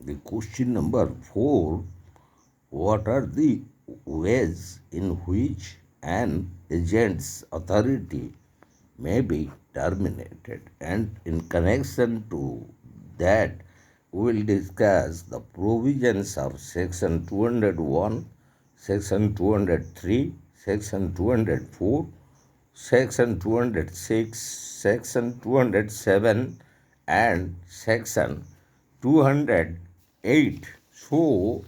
The question number 4. What are the ways in which an agent's authority may be terminated? And in connection to that, we will discuss the provisions of Section 201, Section 203, Section 204, Section 206, Section 207, and Section 208. So,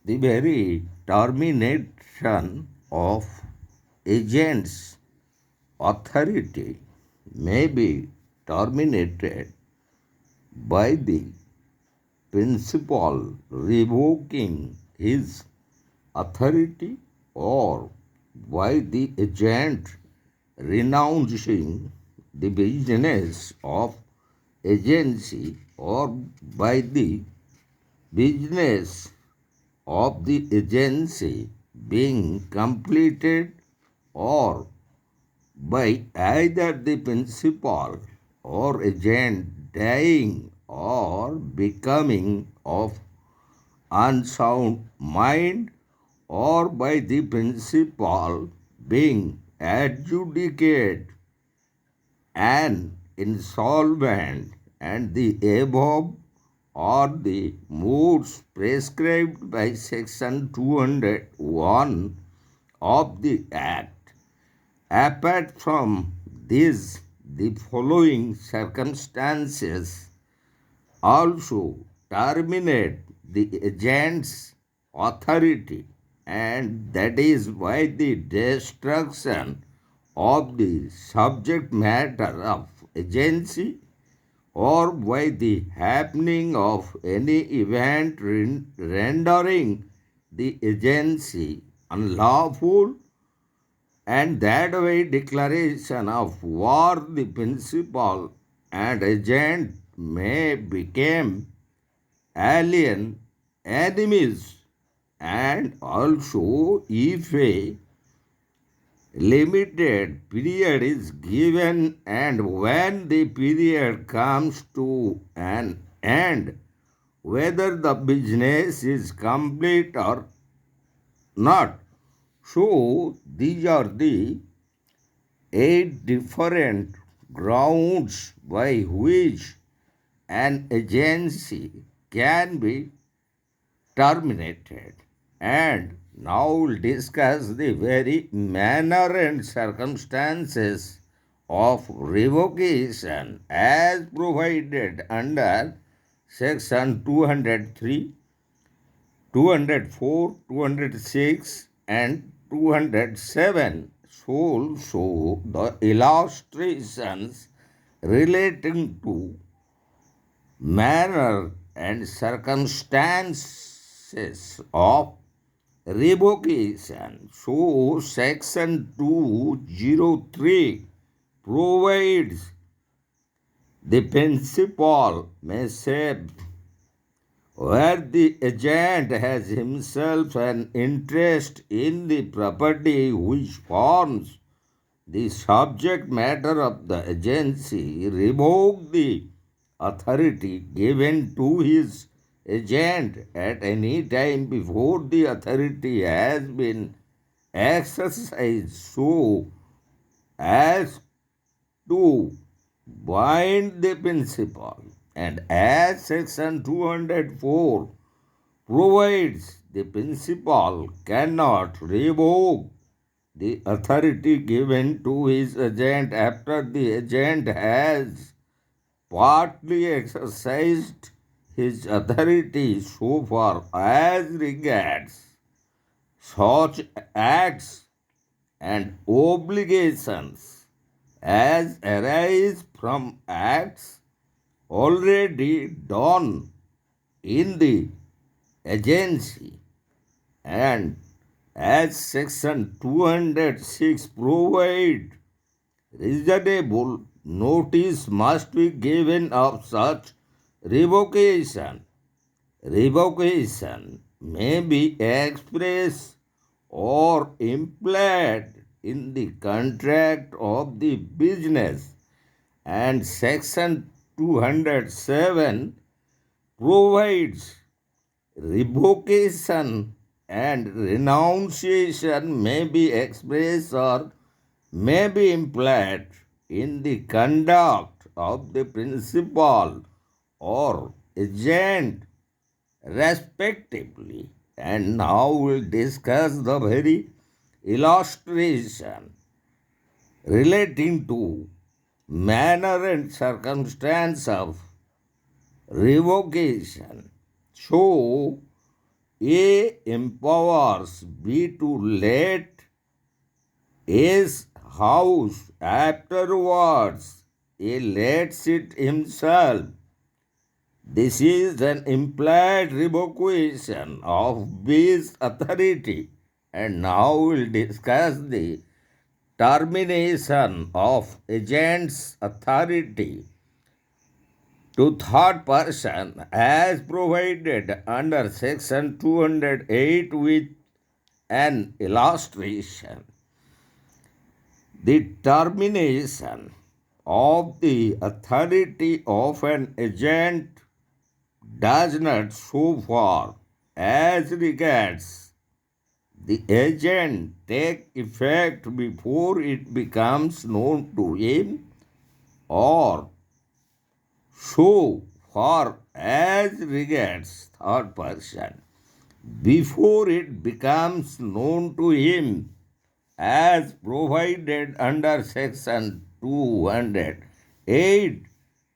the very termination of agent's authority may be terminated by the principal revoking his authority or by the agent renouncing the business of agency or by the business of the agency being completed or by either the principal or agent dying or becoming of unsound mind or by the principal being adjudicate and insolvent and the above are the modes prescribed by Section 201 of the Act. Apart from this, the following circumstances also terminate the agent's authority, and that is why the destruction of the subject matter of agency or by the happening of any event rendering the agency unlawful, and that way declaration of war the principal and agent may become alien enemies, and also if a limited period is given and when the period comes to an end, whether the business is complete or not. So these are the 8 different grounds by which an agency can be terminated. And now we'll discuss the very manner and circumstances of revocation as provided under Section 203, 204, 206, and 207. So the illustrations relating to manner and circumstances of revocation. So, Section 203 provides the principal may save where the agent has himself an interest in the property which forms the subject matter of the agency, revoke the authority given to his agent at any time before the authority has been exercised so as to bind the principal. And as Section 204 provides, the principal cannot revoke the authority given to his agent after the agent has partly exercised his authority so far as regards such acts and obligations as arise from acts already done in the agency, and as Section 206 provides, reasonable notice must be given of such revocation. Revocation may be expressed or implied in the contract of the business, and Section 207 provides revocation and renunciation may be expressed or may be implied in the conduct of the principal or agent respectively. And now we'll discuss the very illustration relating to manner and circumstance of revocation. So, A empowers B to let A's house, afterwards A lets it himself. This is an implied revocation of B's authority. And now we'll discuss the termination of agent's authority to third person as provided under section 208 with an illustration. The termination of the authority of an agent does not so far as regards the agent take effect before it becomes known to him, or so far as regards third person before it becomes known to him, as provided under section 208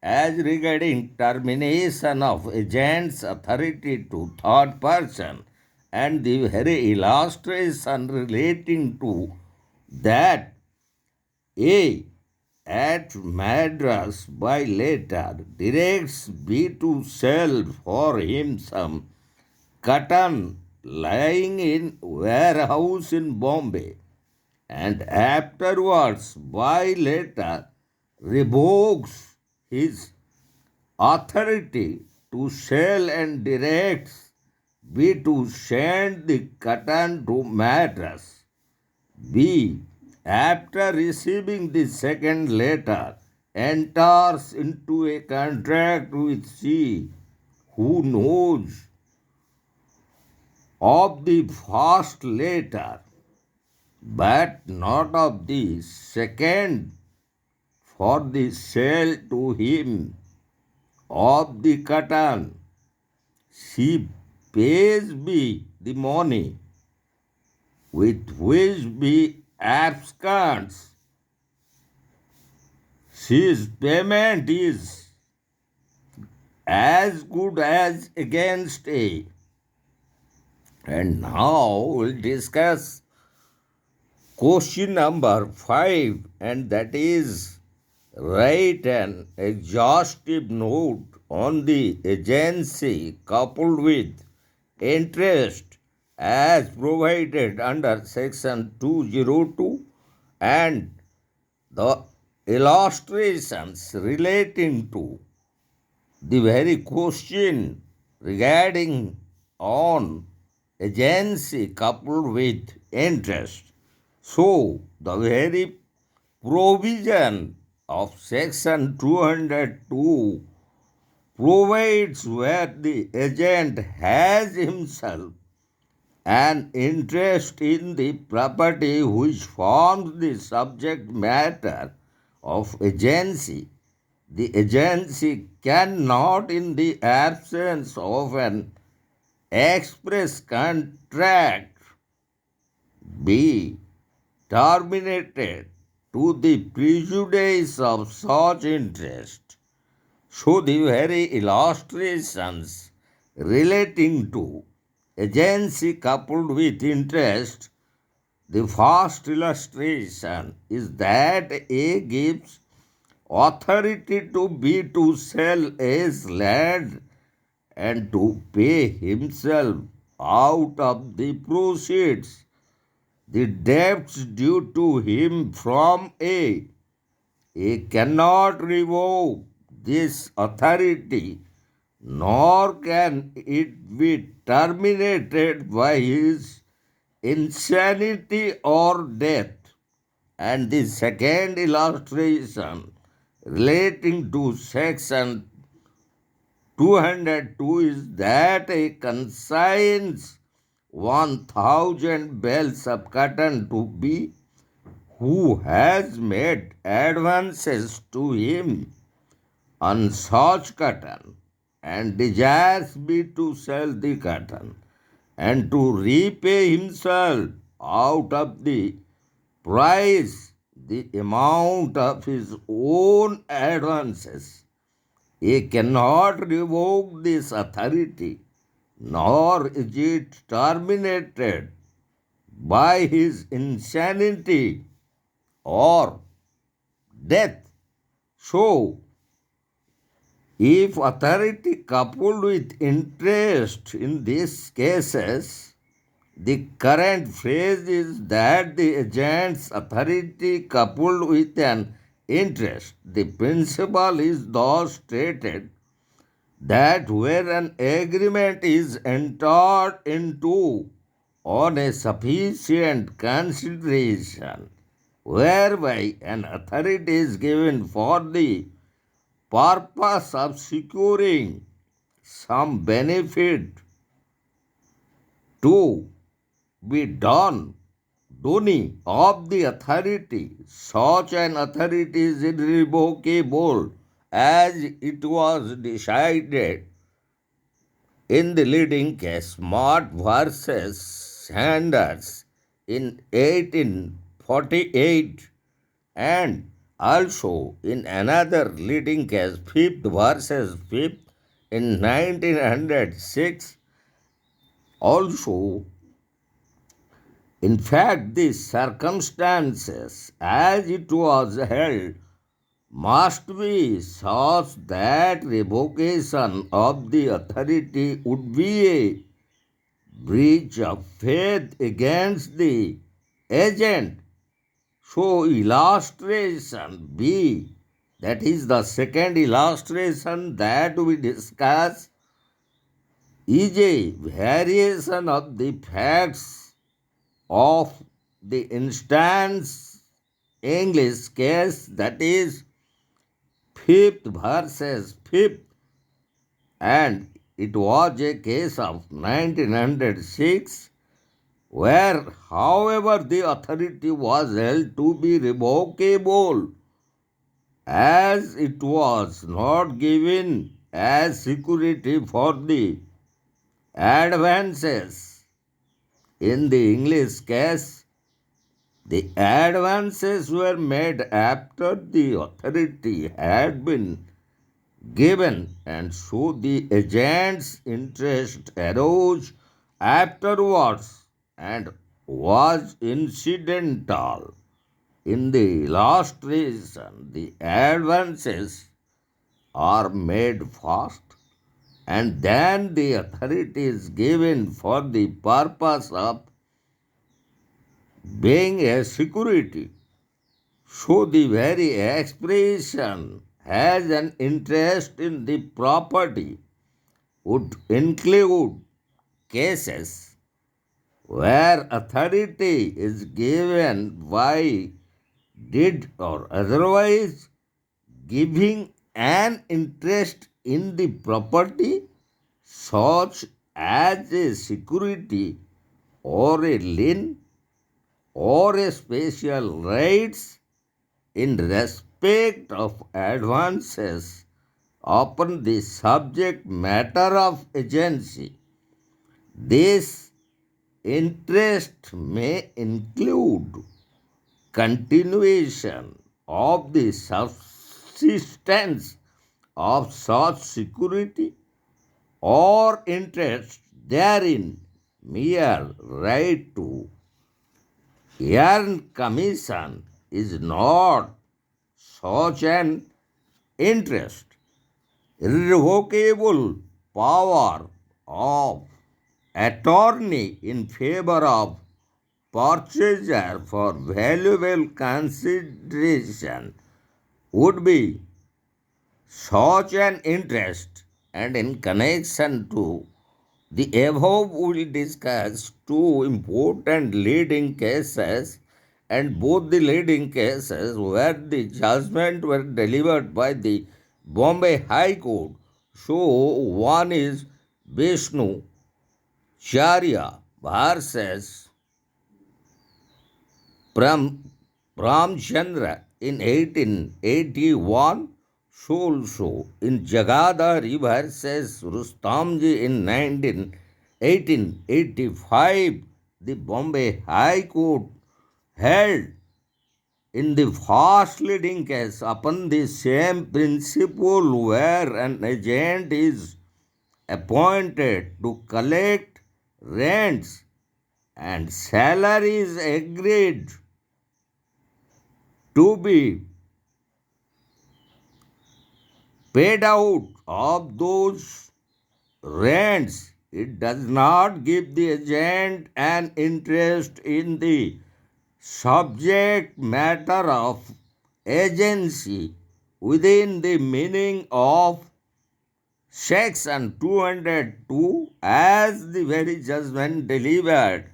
as regarding termination of agent's authority to third person, and the very illustration relating to that. A at Madras by letter directs B to sell for him some cotton lying in warehouse in Bombay, and afterwards by letter revokes his authority to sell and directs B to send the cotton to Madras. B, after receiving the second letter, enters into a contract with C, who knows of the first letter but not of the second, for the sale to him of the cotton. She pays B the money with which B absconds. His payment is as good as against A. And now we'll discuss question number 5, and that is write an exhaustive note on the agency coupled with interest as provided under section 202 and the illustrations relating to the very question regarding on agency coupled with interest. So, the very provision of section 202 provides where the agent has himself an interest in the property which forms the subject matter of agency. The agency cannot, in the absence of an express contract, be terminated to the prejudice of such interest. So the very illustrations relating to agency coupled with interest, the first illustration is that A gives authority to B to sell A's land and to pay himself out of the proceeds the debts due to him from A. A cannot revoke this authority, nor can it be terminated by his insanity or death. And the second illustration relating to section 202 is that a consigns 1000 bales of cotton to be who has made advances to him on such cotton and desires me to sell the cotton and to repay himself out of the price the amount of his own advances. He cannot revoke this authority, nor is it terminated by his insanity or death. So, if authority coupled with interest in these cases, the current phrase is that the agent's authority coupled with an interest. The principle is thus stated that where an agreement is entered into on a sufficient consideration, whereby an authority is given for the purpose of securing some benefit to be done of the authority, such an authority is irrevocable as it was decided in the leading case, Smart versus Sanders in 1848, and also in another leading case, Fifth versus Fifth in 1906. Also, in fact, these circumstances, as it was held, must be such that revocation of the authority would be a breach of faith against the agent. So, illustration B, that is the second illustration that we discuss, is a variation of the facts of the instance English case, that is fifth versus fifth, and it was a case of 1906 where, however, the authority was held to be revocable as it was not given as security for the advances. In the English case, the advances were made after the authority had been given, and so the agent's interest arose afterwards and was incidental. In the illustration, the advances are made first, and then the authority is given for the purpose of being a security. So the very expression has an interest in the property would include cases where authority is given by deed or otherwise, giving an interest in the property such as a security or a lien or a special rights in respect of advances upon the subject matter of agency. This interest may include continuation of the subsistence of such security or interest therein, mere right to earn commission is not such an interest. Irrevocable power of attorney in favor of purchaser for valuable consideration would be such an interest, and in connection to the above we will discuss two important leading cases, and both the leading cases where the judgment were delivered by the Bombay High Court. So one is Vishnu Charya versus Pram, Ramchandra in 1881. So also in Jagadhari versus Rustamji in 1885, the Bombay High Court held in the fast leading case upon the same principle where an agent is appointed to collect rents and salaries agreed to be paid out of those rents. It does not give the agent an interest in the subject matter of agency within the meaning of Section 202 as the very judgment delivered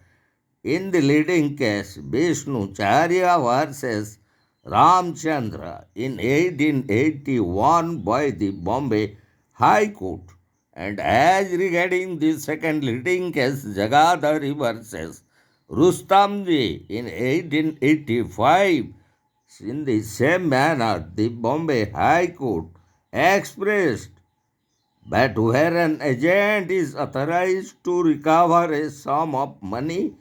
in the leading case Vishnu Charya versus Ramchandra in 1881 by the Bombay High Court, and as regarding the second leading case Jagadhari versus Rustamji in 1885, in the same manner the Bombay High Court expressed that where an agent is authorized to recover a sum of money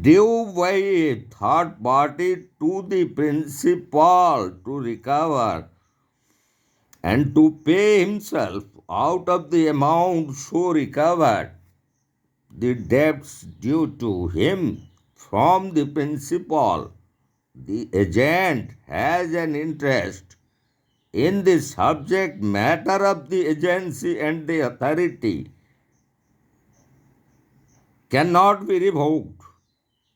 due by a third party to the principal to recover and to pay himself out of the amount so recovered the debts due to him from the principal, the agent has an interest in the subject matter of the agency and the authority cannot be revoked.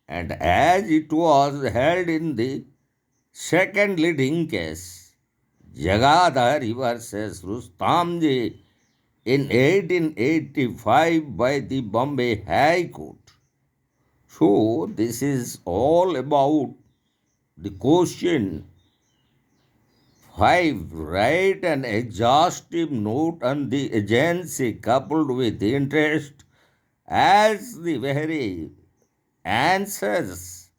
And as it was held in the second leading case, Jagadhari versus Rustamji in 1885 by the Bombay High Court. So, this is all about the question 5. Write an exhaustive note on the agency coupled with interest as the very answers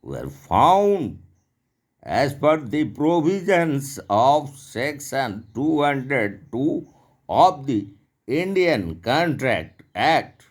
were found as per the provisions of Section 202 of the Indian Contract Act.